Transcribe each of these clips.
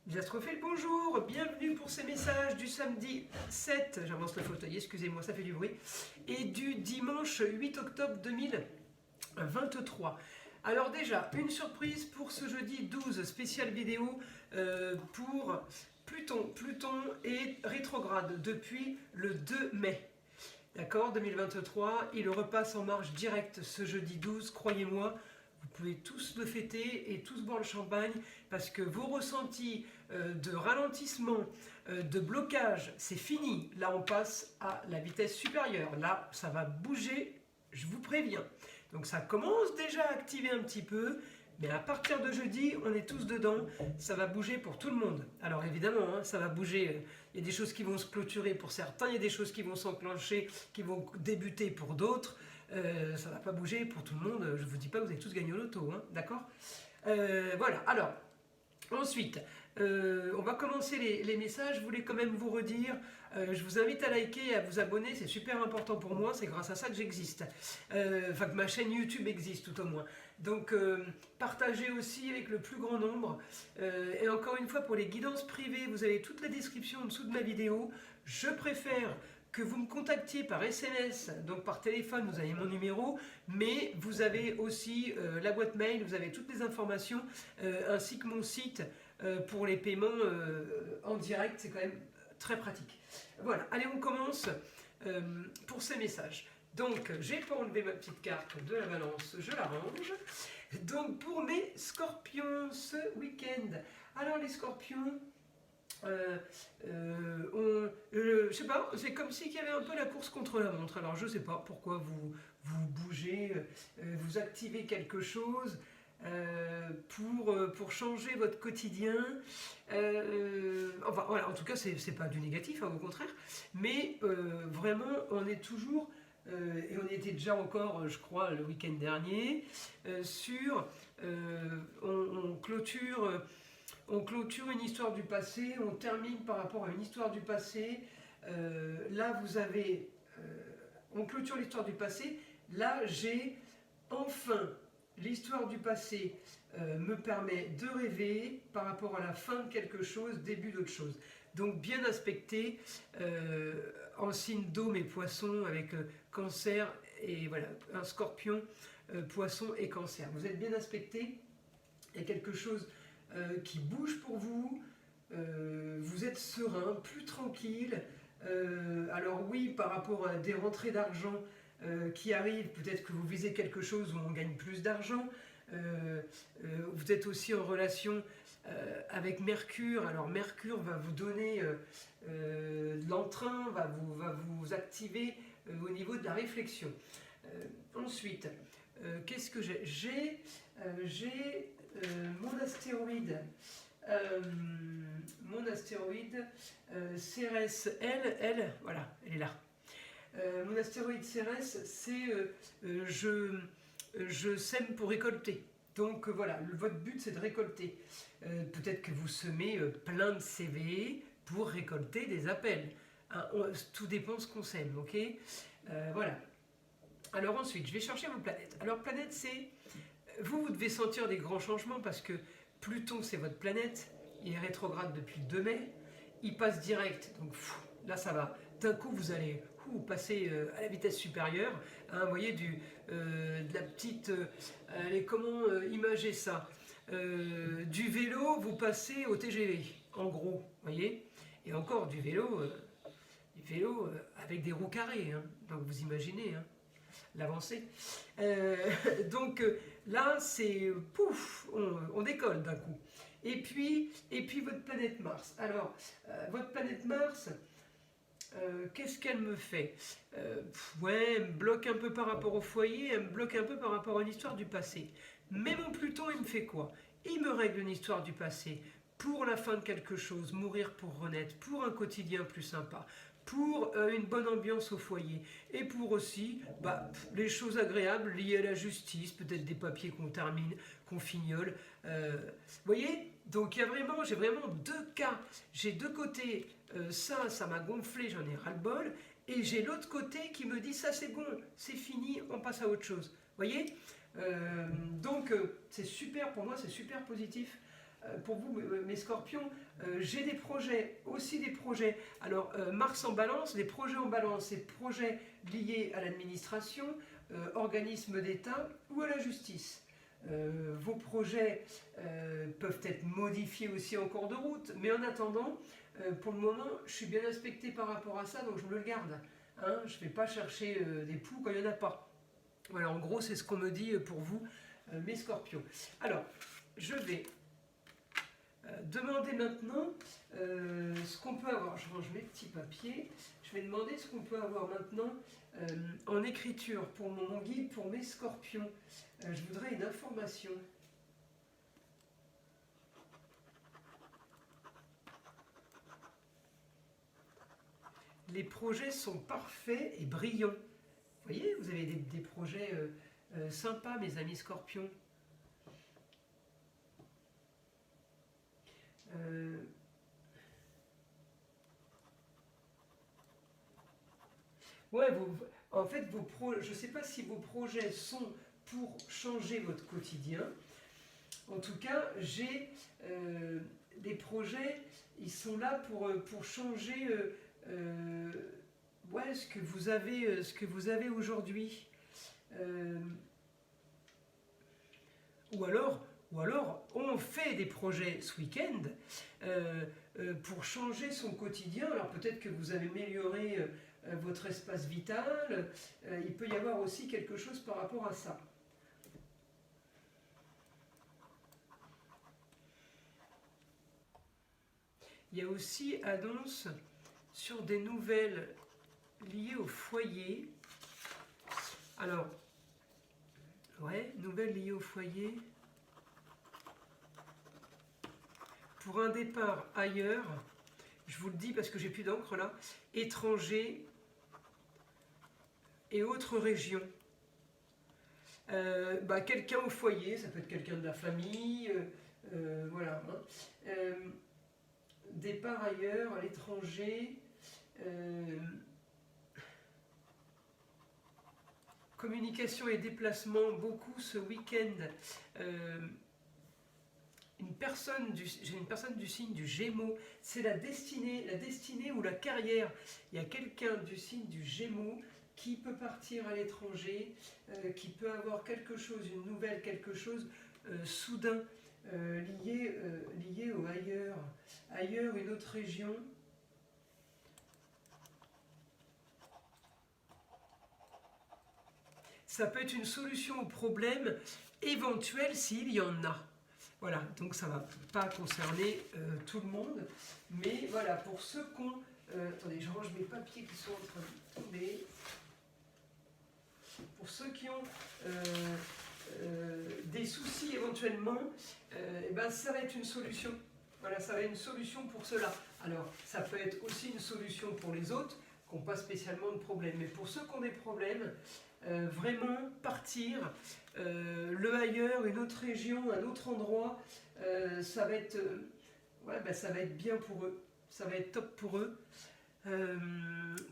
Les astrophiles, bonjour, bienvenue pour ces messages du samedi 7, j'avance le fauteuil, excusez-moi, ça fait du bruit, et du dimanche 8 octobre 2023. Alors déjà, une surprise pour ce jeudi 12, spéciale vidéo pour Pluton. Pluton est rétrograde depuis le 2 mai. D'accord, 2023, il repasse en marche directe ce jeudi 12, croyez-moi. Vous pouvez tous le fêter et tous boire le champagne parce que vos ressentis de ralentissement, de blocage, c'est fini. Là, on passe à la vitesse supérieure. Là, ça va bouger, je vous préviens. Donc ça commence déjà à activer un petit peu, mais à partir de jeudi, on est tous dedans. Ça va bouger pour tout le monde. Alors évidemment, ça va bouger. Il y a des choses qui vont se clôturer pour certains, il y a des choses qui vont s'enclencher, qui vont débuter pour d'autres. Ça ne va pas bouger pour tout le monde. Je ne vous dis pas que vous allez tous gagner au loto, d'accord. Voilà, alors, ensuite, on va commencer les messages. Je voulais quand même vous redire, je vous invite à liker et à vous abonner, c'est super important pour moi, c'est grâce à ça que j'existe. Enfin, que ma chaîne YouTube existe tout au moins. Donc, partagez aussi avec le plus grand nombre. Et encore une fois, pour les guidances privées, vous avez toute la description en dessous de ma vidéo. Je préfère que vous me contactiez par SMS, donc par téléphone, vous avez mon numéro, mais vous avez aussi la boîte mail, vous avez toutes les informations, ainsi que mon site pour les paiements en direct, c'est quand même très pratique. Voilà, allez, on commence pour ces messages. Donc, j'ai pas enlevé ma petite carte de la balance, je la range. Donc, pour mes scorpions ce week-end. Alors, les scorpions, je sais pas, c'est comme s'il y avait un peu la course contre la montre. Alors je sais pas pourquoi vous bougez, vous activez quelque chose pour changer votre quotidien. Enfin voilà, en tout cas c'est pas du négatif, au contraire, mais vraiment on est toujours, et on était déjà encore, je crois, le week-end dernier, sur, on clôture. On clôture une histoire du passé, on termine par rapport à une histoire du passé. Là, vous avez... on clôture l'histoire du passé. Là, j'ai enfin l'histoire du passé me permet de rêver par rapport à la fin de quelque chose, début d'autre chose. Donc, bien aspecté en signe d'eau, mes poissons avec cancer et voilà, un scorpion, poisson et cancer. Vous êtes bien aspecté. Il y a quelque chose qui bouge pour vous, vous êtes serein, plus tranquille. Alors oui, par rapport à des rentrées d'argent qui arrivent, peut-être que vous visez quelque chose où on gagne plus d'argent. Vous êtes aussi en relation avec Mercure. Alors Mercure va vous donner de l'entrain, va vous activer au niveau de la réflexion. Ensuite, qu'est-ce que j'ai? J'ai mon astéroïde, Cérès, voilà, elle est là. Mon astéroïde Cérès, c'est je sème pour récolter. Donc voilà, votre but c'est de récolter. Peut-être que vous semez plein de CV pour récolter des appels. Tout dépend de ce qu'on sème, ok. Voilà. Alors ensuite, je vais chercher vos planètes. Alors planète, c'est... Vous devez sentir des grands changements parce que Pluton, c'est votre planète. Il est rétrograde depuis le 2 mai. Il passe direct. Donc là, ça va. D'un coup, vous allez passer à la vitesse supérieure. Vous voyez, de la petite... allez, comment imager ça? Du vélo, vous passez au TGV, en gros. Vous voyez? Et encore, du vélo avec des roues carrées. Donc vous imaginez, l'avancée. Donc là, c'est pouf, on décolle d'un coup. Et puis votre planète Mars. Alors, votre planète Mars, qu'est-ce qu'elle me fait? Ouais, elle me bloque un peu par rapport au foyer, elle me bloque un peu par rapport à une histoire du passé. Mais mon Pluton, il me fait quoi? Il me règle une histoire du passé pour la fin de quelque chose, mourir pour renaître, pour un quotidien plus sympa, pour une bonne ambiance au foyer et pour aussi les choses agréables liées à la justice, peut-être des papiers qu'on termine, qu'on fignole. Vous voyez? Donc j'ai vraiment deux cas. J'ai deux côtés, ça m'a gonflé, j'en ai ras-le-bol, et j'ai l'autre côté qui me dit ça c'est bon, c'est fini, on passe à autre chose. Vous voyez? Donc c'est super, pour moi c'est super positif. pour vous, mes scorpions, j'ai des projets, aussi des projets. Alors, Mars en balance, les projets en balance, c'est projets liés à l'administration, organisme d'État ou à la justice. Vos projets peuvent être modifiés aussi en cours de route, mais en attendant, pour le moment, je suis bien inspecté par rapport à ça, donc je me le garde. Hein, je ne vais pas chercher des poux quand il n'y en a pas. Voilà, en gros, c'est ce qu'on me dit pour vous, mes scorpions. Alors, je vais demander maintenant ce qu'on peut avoir. Je range mes petits papiers. Je vais demander ce qu'on peut avoir maintenant en écriture pour mon guide, pour mes scorpions. Je voudrais une information. Les projets sont parfaits et brillants. Vous voyez, vous avez des projets sympas, mes amis scorpions. Ouais, en fait, je ne sais pas si vos projets sont pour changer votre quotidien. En tout cas, j'ai des projets, ils sont là pour changer ouais, ce que vous avez aujourd'hui. Ou alors, on fait des projets ce week-end pour changer son quotidien. Alors peut-être que vous avez amélioré votre espace vital. Il peut y avoir aussi quelque chose par rapport à ça. Il y a aussi annonce sur des nouvelles liées au foyer. Alors, ouais, nouvelles liées au foyer. Pour un départ ailleurs, je vous le dis parce que j'ai plus d'encre là, étranger et autres régions. Quelqu'un au foyer, ça peut être quelqu'un de la famille, voilà. Hein. Départ ailleurs, à l'étranger, communication et déplacement, beaucoup ce week-end. J'ai une personne du signe du Gémeaux, c'est la destinée ou la carrière. Il y a quelqu'un du signe du Gémeaux qui peut partir à l'étranger, qui peut avoir quelque chose, une nouvelle, quelque chose soudain lié au ailleurs, une autre région. Ça peut être une solution au problème éventuel s'il y en a. Voilà, donc ça ne va pas concerner tout le monde, mais voilà, pour ceux qui ont... attendez, je range mes papiers qui sont en train de tomber. Pour ceux qui ont des soucis éventuellement, ça va être une solution. Voilà, ça va être une solution pour cela. Alors, ça peut être aussi une solution pour les autres qui n'ont pas spécialement de problème. Mais pour ceux qui ont des problèmes, vraiment partir, le ailleurs, une autre région, un autre endroit, ça va être bien pour eux. Ça va être top pour eux.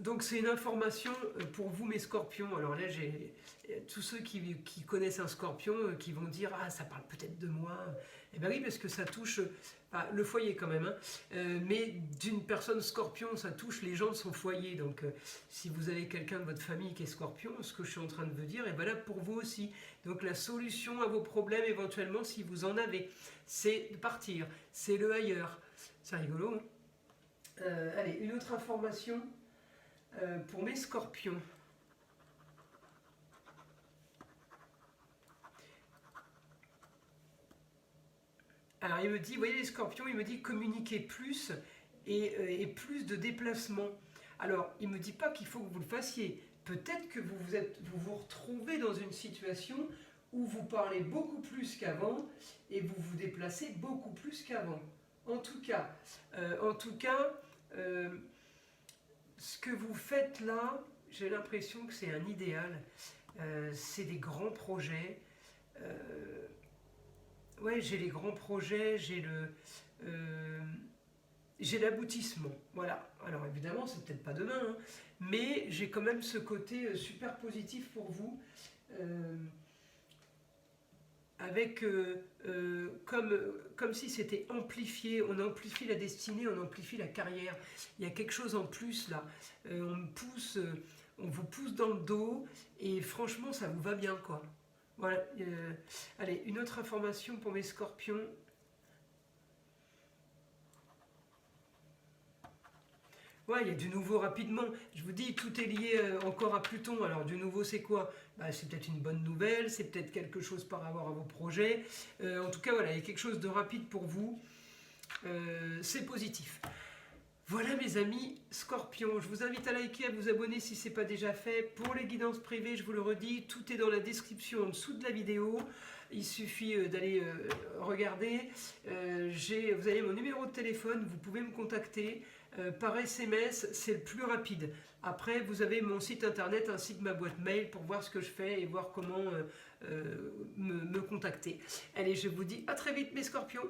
Donc c'est une information pour vous mes scorpions. Alors là j'ai tous ceux qui connaissent un scorpion qui vont dire ah ça parle peut-être de moi. Et bien oui parce que ça touche le foyer quand même. Hein. Mais d'une personne scorpion ça touche les gens de son foyer. Donc si vous avez quelqu'un de votre famille qui est scorpion, ce que je suis en train de vous dire est valable pour vous aussi. Donc la solution à vos problèmes éventuellement si vous en avez, c'est de partir. C'est le ailleurs. C'est rigolo. Hein. Allez, une autre information pour mes scorpions. Alors il me dit, vous voyez les scorpions, il me dit communiquer plus et plus de déplacements. Alors il ne me dit pas qu'il faut que vous le fassiez. Peut-être que vous vous retrouvez dans une situation où vous parlez beaucoup plus qu'avant et vous vous déplacez beaucoup plus qu'avant. En tout cas, ce que vous faites là, j'ai l'impression que c'est un idéal. C'est des grands projets. Ouais, j'ai les grands projets, j'ai l'aboutissement. Voilà. Alors évidemment, c'est peut-être pas demain, hein, mais j'ai quand même ce côté super positif pour vous. avec comme si c'était amplifié, on amplifie la destinée, on amplifie la carrière. Il y a quelque chose en plus là, on vous pousse dans le dos et franchement ça vous va bien quoi. Voilà, allez, une autre information pour mes scorpions. Ouais, il y a du nouveau rapidement. Je vous dis, tout est lié encore à Pluton. Alors, du nouveau, c'est quoi? Bah, c'est peut-être une bonne nouvelle, c'est peut-être quelque chose par rapport à vos projets. En tout cas, voilà, il y a quelque chose de rapide pour vous. C'est positif. Voilà mes amis Scorpions, je vous invite à liker, à vous abonner si ce n'est pas déjà fait. Pour les guidances privées, je vous le redis, tout est dans la description en dessous de la vidéo. Il suffit d'aller regarder. Vous avez mon numéro de téléphone, vous pouvez me contacter. Par SMS, c'est le plus rapide. Après, vous avez mon site internet ainsi que ma boîte mail pour voir ce que je fais et voir comment me contacter. Allez, je vous dis à très vite mes Scorpions.